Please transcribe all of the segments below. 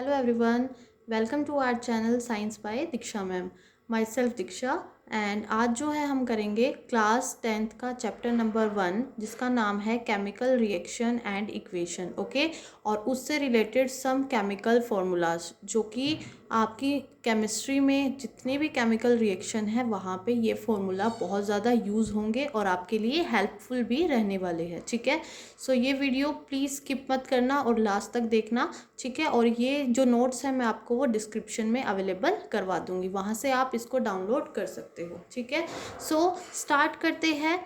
Hello everyone, welcome to our channel Science by Diksha ma'am. Myself Diksha and आज जो है हम करेंगे क्लास 10th का चैप्टर नंबर 1 जिसका नाम है chemical reaction and equation. Okay, और उससे रिलेटेड सम केमिकल फार्मूलाज जो कि आपकी केमिस्ट्री में जितने भी केमिकल रिएक्शन है वहाँ पे ये फार्मूला बहुत ज़्यादा यूज़ होंगे और आपके लिए हेल्पफुल भी रहने वाले हैं. ठीक है, सो ये वीडियो प्लीज़ स्किप मत करना और लास्ट तक देखना. ठीक है, और ये जो नोट्स हैं मैं आपको वो डिस्क्रिप्शन में अवेलेबल करवा दूंगी, वहाँ से आप इसको डाउनलोड कर सकते हो. ठीक है, सो स्टार्ट करते हैं.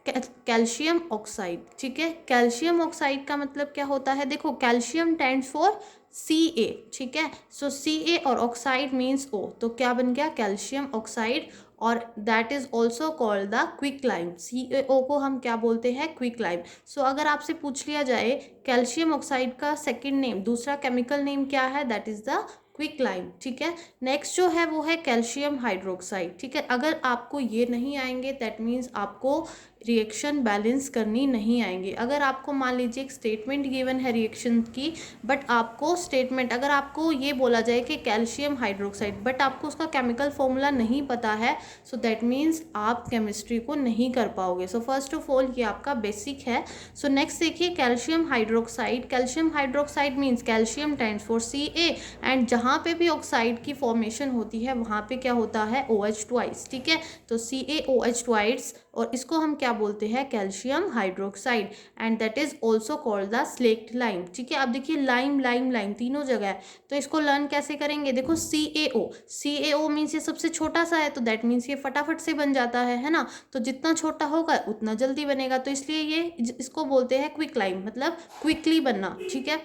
Calcium oxide. ठीक है, कैल्शियम ऑक्साइड का मतलब क्या होता है? देखो, कैल्शियम स्टैंड्स फॉर Ca. ठीक है, सो Ca और ऑक्साइड मीन्स O, तो क्या बन गया? Calcium oxide. और that is also called the quick lime. CaO को हम क्या बोलते हैं? Quick lime. सो अगर आपसे पूछ लिया जाए कैल्शियम ऑक्साइड का सेकंड नेम, दूसरा केमिकल नेम क्या है? That is the quick lime. ठीक है, नेक्स्ट जो है वो है कैल्शियम हाइड्रोक्साइड. ठीक है, अगर आपको ये नहीं आएंगे दैट मीन्स आपको रिएक्शन बैलेंस करनी नहीं आएंगी. अगर आपको मान लीजिए एक स्टेटमेंट गिवन है रिएक्शन की, बट आपको स्टेटमेंट अगर आपको ये बोला जाए कि कैल्शियम हाइड्रोक्साइड, बट आपको उसका केमिकल फॉर्मूला नहीं पता है, सो दैट मीन्स आप केमिस्ट्री को नहीं कर पाओगे. सो फर्स्ट ऑफ ऑल ये आपका बेसिक है. सो नेक्स्ट देखिए, calcium hydroxide. Calcium hydroxide means calcium stands for Ca and जहाँ पे भी ऑक्साइड की फॉर्मेशन होती है वहाँ पे क्या होता है? OH twice. ठीक है, तो CaOH ट्वाइस, और इसको हम क्या बोलते हैं? Calcium hydroxide. And that is also called the select lime. ठीक है, अब देखिए लाइम लाइम लाइम तीनों जगह है, तो इसको लर्न कैसे करेंगे? देखो CaO मीन्स ये सबसे छोटा सा है, तो दैट मीन्स ये फटाफट से बन जाता है ना. तो जितना छोटा होगा उतना जल्दी बनेगा, तो इसलिए ये इसको बोलते हैं क्विक लाइम, मतलब क्विकली बनना. ठीक है,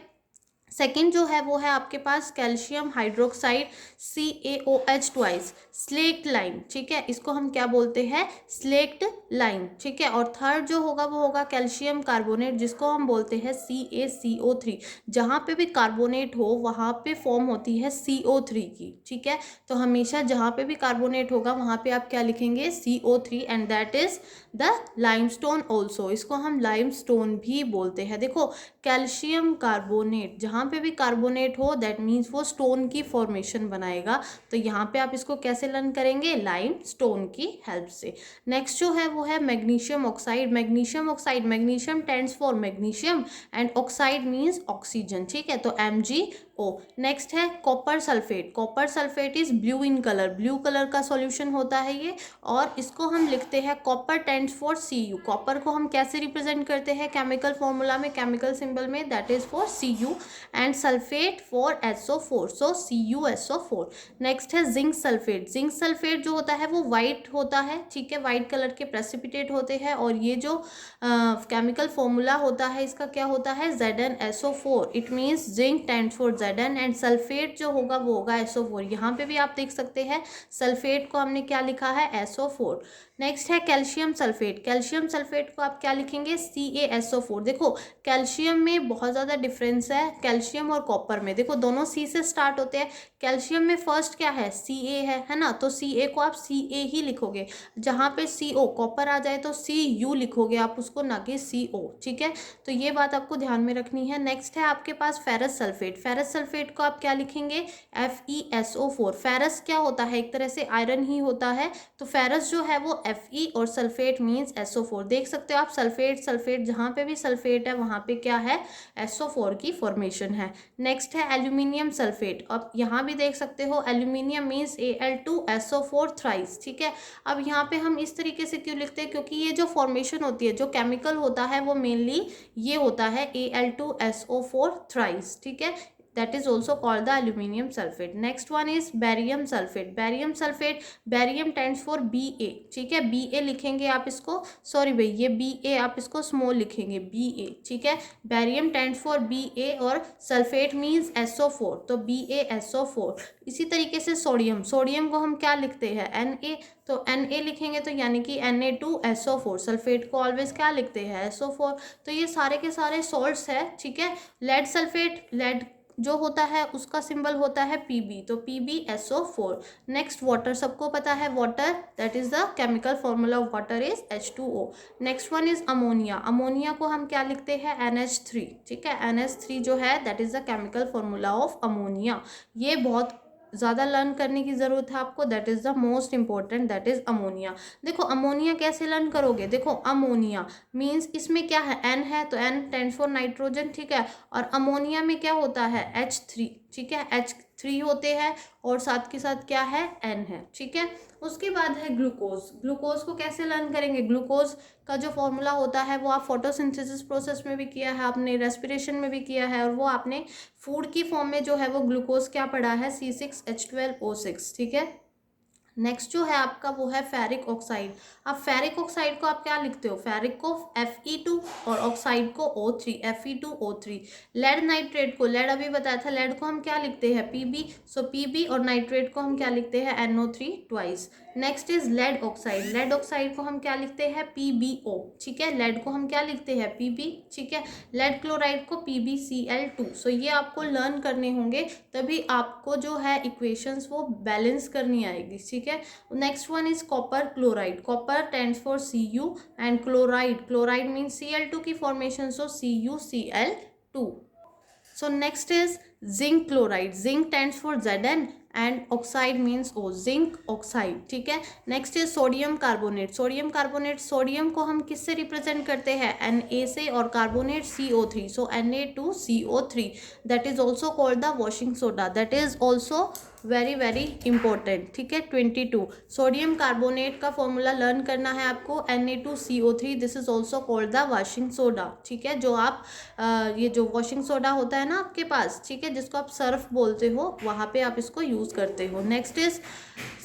सेकेंड जो है वो है आपके पास calcium hydroxide CaOH twice, slaked lime. ठीक है, इसको हम क्या बोलते हैं? Slaked lime. ठीक है, और थर्ड जो होगा वो होगा कैल्शियम कार्बोनेट, जिसको हम बोलते हैं CaCO3. जहाँ पे भी कार्बोनेट हो वहाँ पे फॉर्म होती है CO3 की. ठीक है, तो हमेशा जहाँ पे भी कार्बोनेट होगा वहाँ पे आप क्या लिखेंगे? CO3, and that is the limestone also. इसको हम लाइमस्टोन भी बोलते हैं. देखो, कैल्शियम कार्बोनेट, जहाँ पे भी कार्बोनेट हो दैट मीन्स वो स्टोन की फॉर्मेशन बनाएगा. तो यहाँ पे आप इसको कैसे लर्न करेंगे? लाइम स्टोन की हेल्प से. नेक्स्ट जो है वो है magnesium oxide. Magnesium oxide, magnesium stands for magnesium and oxide means oxygen. ठीक है, तो MgO. नेक्स्ट है copper sulphate. Copper sulphate is blue in colour, blue colour का सॉल्यूशन होता है ये, और इसको हम लिखते हैं copper stands for Cu. Copper को हम कैसे रिप्रेजेंट करते हैं केमिकल फॉर्मूला में, केमिकल सिंबल में? That is for Cu. And sulphate for SO4, so CuSO4. Next है जिंक सल्फेट. जिंक सल्फेट जो होता है वो वाइट होता है. ठीक है, वाइट कलर के प्रेसिपिटेट होते हैं, और ये जो केमिकल फॉर्मूला होता है इसका क्या होता है? ZnSO4. It means zinc stands for Zn, and sulphate जो होगा वो होगा SO4. यहाँ पे भी आप देख सकते हैं सल्फेट को हमने क्या लिखा है? SO4. नेक्स्ट है कैल्शियम सल्फेट. कैल्शियम सल्फेट को आप क्या लिखेंगे? CaSO4. देखो, कैल्शियम में बहुत ज़्यादा डिफरेंस है कैल्शियम और कॉपर में. देखो, दोनों C से स्टार्ट होते हैं. कैल्शियम में फर्स्ट क्या है? Ca है ना, तो Ca को आप Ca ही लिखोगे. जहाँ पे CO कॉपर आ जाए तो Cu लिखोगे आप उसको, ना कि CO. ठीक है, तो ये बात आपको ध्यान में रखनी है. नेक्स्ट है आपके पास फेरस सल्फेट. फेरस सल्फेट को आप क्या लिखेंगे? FeSO4. फेरस क्या होता है? एक तरह से आयरन ही होता है, तो फेरस जो है वो Fe, और सल्फेट मीन्स SO4. देख सकते हो आप सल्फेट सल्फेट, जहाँ पे भी सल्फेट है वहाँ पे क्या है? SO4 की फॉर्मेशन है. नेक्स्ट है एल्यूमिनियम सल्फेट. अब यहाँ भी देख सकते हो एल्यूमिनियम मीन्स Al2SO4 थ्राइस. ठीक है, अब यहाँ पे हम इस तरीके से क्यों लिखते हैं? क्योंकि ये जो फॉर्मेशन होती है, जो केमिकल होता है वो मेनली ये होता है Al2SO4 थ्राइस. ठीक है, that is also called the aluminium sulfate. Next one is barium sulfate. barium sulfate, barium stands for Ba. ठीक है, Ba लिखेंगे आप इसको, सॉरी भाई ये Ba आप इसको स्मॉल लिखेंगे Ba. ठीक है, barium stands for Ba, और सल्फेट मीन्स SO4, तो BaSO4. इसी तरीके से सोडियम. सोडियम को हम क्या लिखते हैं? Na. तो Na लिखेंगे तो यानी कि Na2SO4. सल्फेट को ऑलवेज क्या लिखते हैं? SO4. तो ये सारे के सारे सॉल्ट्स है. ठीक है, लेड सल्फेट. लेड जो होता है उसका सिंबल होता है Pb, तो PbSO4। नेक्स्ट वाटर, सबको पता है water, that is the chemical formula of water is H2O। Next one is ammonia, ammonia को हम क्या लिखते हैं NH3, ठीक है, NH3 जो है that is the chemical formula of ammonia. ये बहुत ज़्यादा लर्न करने की ज़रूरत है आपको, that is the most important, that is ammonia. देखो अमोनिया कैसे लर्न करोगे, देखो अमोनिया मीन्स इसमें क्या है, N है तो N स्टैंड्स फॉर नाइट्रोजन, ठीक है, और अमोनिया में क्या होता है H3, ठीक है, H3 होते हैं और साथ के साथ क्या है N है, ठीक है। उसके बाद है ग्लूकोज, ग्लूकोज को कैसे लर्न करेंगे, ग्लूकोज का जो फॉर्मूला होता है वो आप फोटोसिंथेसिस प्रोसेस में भी किया है आपने, रेस्पिरेशन में भी किया है, और वो आपने फूड की फॉर्म में जो है वो ग्लूकोज क्या पढ़ा है C6H12O6, ठीक है। नेक्स्ट जो है आपका वो है फेरिक ऑक्साइड। अब फेरिक ऑक्साइड को आप क्या लिखते हो, फेरिक को Fe2 और ऑक्साइड को O3, Fe2O3। लेड नाइट्रेट को, लेड अभी बताया था, लेड को हम क्या लिखते हैं Pb, सो Pb, और नाइट्रेट को हम क्या लिखते हैं NO3 twice. Next is lead oxide, lead oxide को हम क्या लिखते हैं PbO, ठीक है, लेड को हम क्या लिखते हैं Pb, ठीक है, लेड क्लोराइड को PbCl2। सो ये आपको लर्न करने होंगे, तभी आपको जो है इक्वेशंस वो बैलेंस करनी आएगी, ठीक है। Next one is copper chloride, copper stands for Cu and chloride, chloride means Cl2 की formation, so CuCl2। So next is zinc chloride, zinc stands for Zn and oxide means O, zinc oxide, ठीक है। Next is sodium carbonate, sodium carbonate, sodium को हम किससे represent करते हैं Na से, और carbonate CO3, so Na2CO3, that is also called the washing soda, that is also very very important, ठीक है। 22 सोडियम कार्बोनेट का फॉर्मूला लर्न करना है आपको, Na2CO3, this is also called the washing soda, ठीक है। जो आप ये जो वॉशिंग सोडा होता है ना आपके पास, ठीक है, जिसको आप सर्फ बोलते हो, वहाँ पे आप इसको यूज़ करते हो। Next is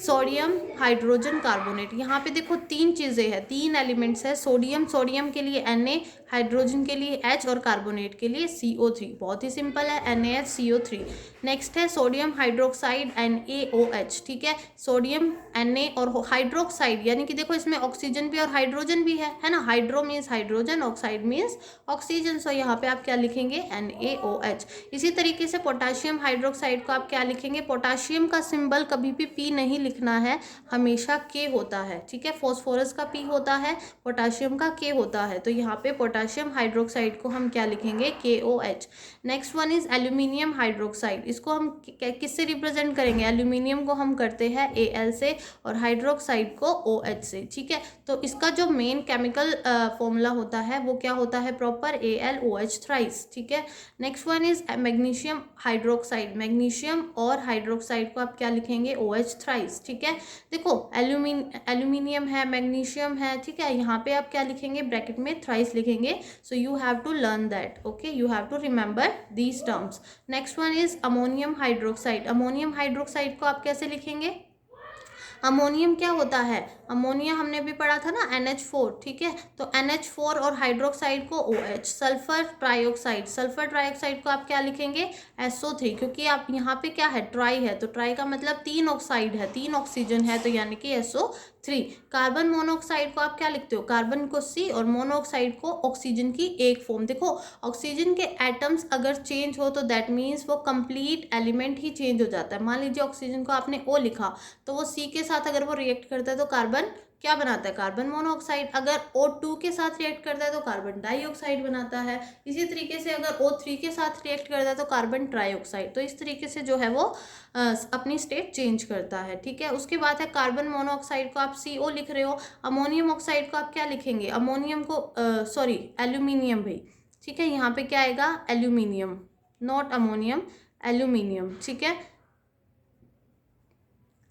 sodium hydrogen carbonate, यहाँ पे देखो तीन चीज़ें हैं, तीन एलिमेंट्स है, सोडियम, सोडियम के लिए Na, हाइड्रोजन के लिए H और कार्बोनेट के लिए CO3, बहुत ही सिंपल है NaHCO3। नेक्स्ट है सोडियम हाइड्रोक्साइड NaOH, ठीक है, सोडियम Na और हाइड्रोक्साइड, यानी कि देखो इसमें ऑक्सीजन भी और हाइड्रोजन भी है ना, hydro means hydrogen, oxide means oxygen, so यहाँ पे आप क्या लिखेंगे NaOH। इसी तरीके से पोटाशियम हाइड्रोक्साइड को आप क्या लिखेंगे, पोटाशियम का सिंबल कभी भी P नहीं लिखना है, हमेशा K होता है, ठीक है, फॉस्फोरस का P होता है, पोटाशियम का K होता है, तो यहाँ पे पोटाशियम हाइड्रोक्साइड को हम क्या लिखेंगे KOH। Next one is aluminium hydroxide, इसको हम किससे रिप्रेजेंट करेंगे, एल्यूमिनियम को हम करते हैं Al से और हाइड्रोक्साइड को OH से, ठीक है। तो इसका जो मेन केमिकल फॉर्मूला होता है वो क्या होता है, प्रॉपर AlOH थ्राइस, ठीक है। Next one is magnesium hydroxide, magnesium और हाइड्रोक्साइड को आप क्या लिखेंगे OH थ्राइस, ठीक है। देखो एल्यूमिनियम है, मैग्नीशियम है, ठीक है, यहाँ पे आप क्या लिखेंगे, ब्रैकेट में थ्राइस लिखेंगे, so you have to learn that, okay, you have to remember these terms। Next one is ammonium hydroxide, ammonium hydroxide को आप कैसे लिखेंगे, अमोनियम क्या होता है, अमोनिया हमने भी पढ़ा था ना NH4, ठीक है, तो NH4 और हाइड्रोक्साइड को OH। Sulphur trioxide, sulphur trioxide को आप क्या लिखेंगे SO3, क्योंकि आप यहाँ पे क्या है ट्राई है, तो ट्राई का मतलब तीन ऑक्साइड है, तीन ऑक्सीजन है, तो यानी कि SO3। कार्बन मोनोऑक्साइड को आप क्या लिखते हो, कार्बन को C और मोनोऑक्साइड को ऑक्सीजन की एक फॉर्म। देखो ऑक्सीजन के एटम्स अगर चेंज हो तो दैट मीन्स वो कंप्लीट एलिमेंट ही चेंज हो जाता है। मान लीजिए ऑक्सीजन को आपने O लिखा, तो वो C के साथ अगर वो रिएक्ट करता है तो कार्बन क्या बनाता है, कार्बन मोनोऑक्साइड। अगर O2 के साथ रिएक्ट करता है तो कार्बन डाइऑक्साइड बनाता है। इसी तरीके से अगर O3 के साथ रिएक्ट करता है तो कार्बन ट्राइऑक्साइड। तो इस तरीके से जो है वो अपनी स्टेट चेंज करता है, ठीक है। उसके बाद है कार्बन मोनोऑक्साइड को आप CO लिख रहे हो, अमोनियम ऑक्साइड को आप क्या लिखेंगे, अमोनियम को सॉरी एल्यूमिनियम भाई, ठीक है, यहाँ पे क्या आएगा एल्यूमिनियम, नॉट अमोनियम, एल्यूमिनियम, ठीक है।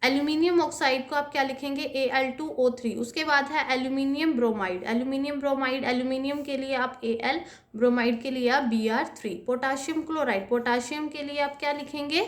एल्यूमिनियम ऑक्साइड को आप क्या लिखेंगे Al2O3। उसके बाद है aluminium bromide, aluminium bromide, aluminium के लिए आप Al, ब्रोमाइड के लिए आप Br3। पोटाशियम क्लोराइड, पोटाशियम के लिए आप क्या लिखेंगे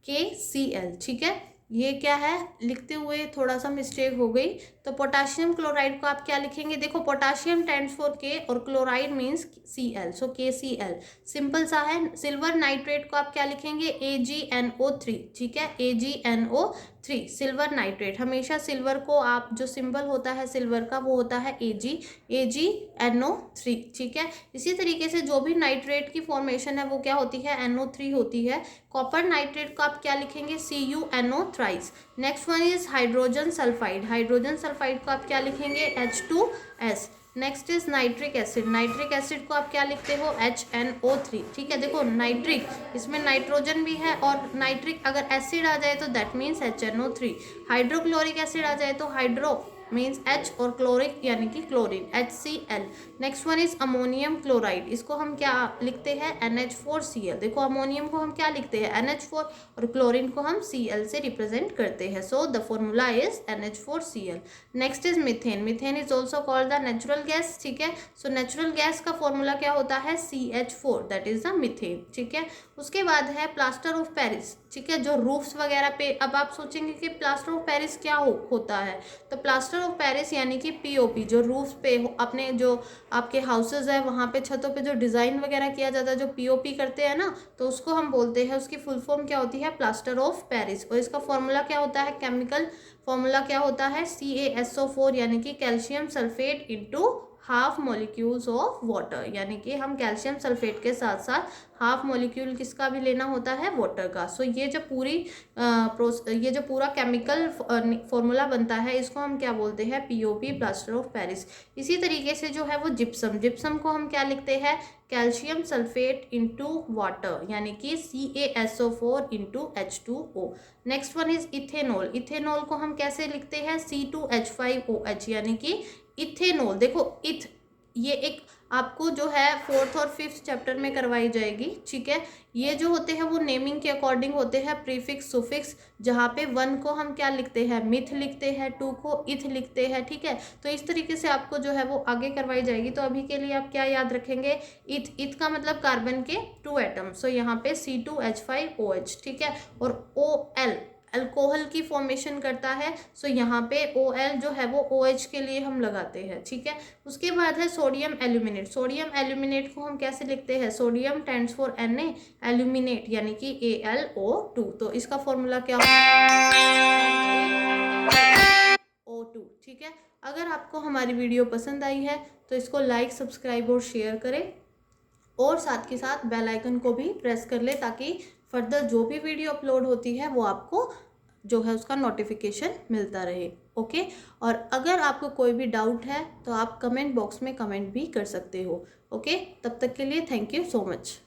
KCl, ठीक है। ये क्या है लिखते हुए थोड़ा सा मिस्टेक हो गई, तो पोटाशियम क्लोराइड को आप क्या लिखेंगे, देखो पोटाशियम स्टैंड्स फॉर K और क्लोराइड मीन्स Cl, सो KCl, सिंपल सा है। सिल्वर नाइट्रेट को आप क्या लिखेंगे AgNO3, ठीक है, AgNO3। 3 सिल्वर नाइट्रेट, हमेशा सिल्वर को आप जो सिंबल होता है सिल्वर का वो होता है AgNO3, ठीक है। इसी तरीके से जो भी नाइट्रेट की फॉर्मेशन है वो क्या होती है, NO3 होती है। कॉपर नाइट्रेट को आप क्या लिखेंगे, CuNO thrice. Next one is hydrogen sulphide, hydrogen sulphide को आप क्या लिखेंगे, H2S। Next is nitric acid, nitric acid को आप क्या लिखते हो, HNO3, ठीक है। देखो नाइट्रिक, इसमें नाइट्रोजन भी है और नाइट्रिक अगर एसिड आ जाए तो that means HNO3। Hydrochloric acid आ जाए तो हाइड्रो मीन्स H और क्लोरिक यानी कि chlorine, HCl। Next one is ammonium chloride, इसको हम क्या लिखते हैं, NH4Cl। देखो अमोनियम को हम क्या लिखते हैं, NH4 और क्लोरीन को हम Cl से रिप्रेजेंट करते हैं। So the formula is NH4Cl। Next is methane, methane is also called the natural gas, ठीक है। सो नेचुरल गैस का फॉर्मूला क्या होता है, CH4, that is the methane, ठीक है। उसके बाद है प्लास्टर ऑफ पेरिस, ठीक है, जो रूफ्स वगैरह पे, अब आप सोचेंगे कि प्लास्टर ऑफ पेरिस क्या होता है, तो प्लास्टर ऑफ पेरिस यानी कि POP, जो रूफ्स पे अपने जो आपके हाउसेज है वहाँ पे छतों पे जो डिज़ाइन वगैरह किया जाता है, जो POP करते हैं ना, तो उसको हम बोलते हैं, उसकी फुल फॉर्म क्या होती है, प्लास्टर ऑफ पेरिस। और इसका फॉर्मूला क्या होता है, केमिकल फॉर्मूला क्या होता है, CaSO4 यानी कि calcium sulphate into half molecules of water, यानी कि हम कैल्शियम सल्फेट के साथ साथ हाफ मॉलिक्यूल किसका भी लेना होता है, वाटर का। सो ये जो पूरा केमिकल फॉर्मूला बनता है इसको हम क्या बोलते हैं, POP, प्लास्टर ऑफ पेरिस। इसी तरीके से जो है वो जिप्सम, जिप्सम को हम क्या लिखते हैं, कैल्शियम सल्फेट इंटू वाटर यानी कि CaSO4 into H2O। Next one is ethanol, ethanol को हम कैसे लिखते हैं, C2H5OH यानी कि इथेनॉल। देखो ये एक आपको जो है 4th और 5th चैप्टर में करवाई जाएगी, ठीक है। ये जो होते हैं वो नेमिंग के अकॉर्डिंग होते हैं, प्रीफिक्स सुफिक्स, जहाँ पे 1 को हम क्या लिखते हैं, मिथ लिखते हैं, 2 को इथ लिखते हैं, ठीक है। तो इस तरीके से आपको जो है वो आगे करवाई जाएगी। तो अभी के लिए आप क्या याद रखेंगे, इथ का मतलब कार्बन के 2 एटम, सो यहाँ पे C2H5OH, ठीक है। और OL अल्कोहल की फॉर्मेशन करता है, सो यहाँ पे OL जो है वो OH के लिए हम लगाते हैं, ठीक है। उसके बाद है सोडियम एल्यूमिनेट, सोडियम एल्यूमिनेट को हम कैसे लिखते हैं, sodium stands for Na, aluminate यानी कि AlO2, तो इसका फॉर्मूला क्या O2, ठीक है। अगर आपको हमारी वीडियो पसंद आई है तो इसको लाइक, सब्सक्राइब और शेयर करें और साथ के साथ बेल आइकन को भी प्रेस कर ले ताकि फर्दर जो भी वीडियो अपलोड होती है वो आपको जो है उसका नोटिफिकेशन मिलता रहे, ओके। और अगर आपको कोई भी डाउट है तो आप कमेंट बॉक्स में कमेंट भी कर सकते हो, ओके। तब तक के लिए थैंक यू सो मच।